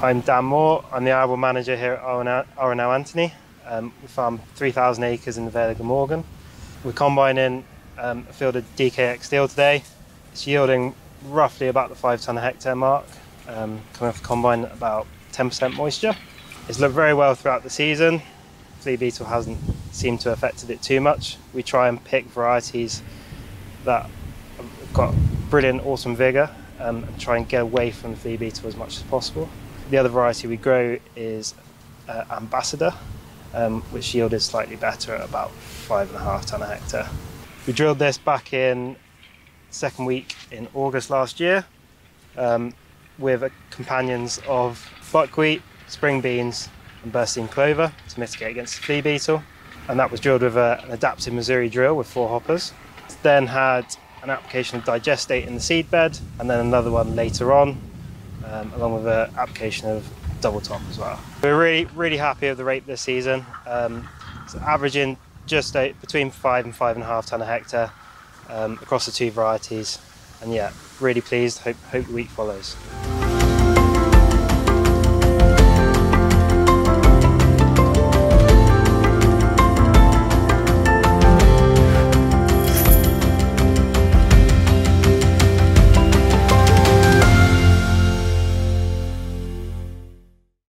I'm Dan Moore. I'm the arable manager here at R&L Anthony. We farm 3,000 acres in the Vale of Glamorgan. We're combining a field of DKX steel today. It's yielding roughly about the 5 tonne a hectare mark, coming off the combine at about 10% moisture. It's looked very well throughout the season. Flea beetle hasn't seemed to have affected it too much. We try and pick varieties that have got brilliant autumn vigour and try and get away from the flea beetle as much as possible. The other variety we grow is Ambassador, which yielded slightly better at about 5.5 tonne a hectare. We drilled this back in second week in August last year with companions of buckwheat, spring beans and bursting clover to mitigate against the flea beetle, and that was drilled with an adaptive Missouri drill with 4 hoppers. Then had an application of digestate in the seed bed and then another one later on, along with an application of double top as well. We're really happy with the rape this season. It's averaging just between 5 and 5.5 tonne a hectare across the 2 varieties, and yeah, really pleased. Hope the wheat follows.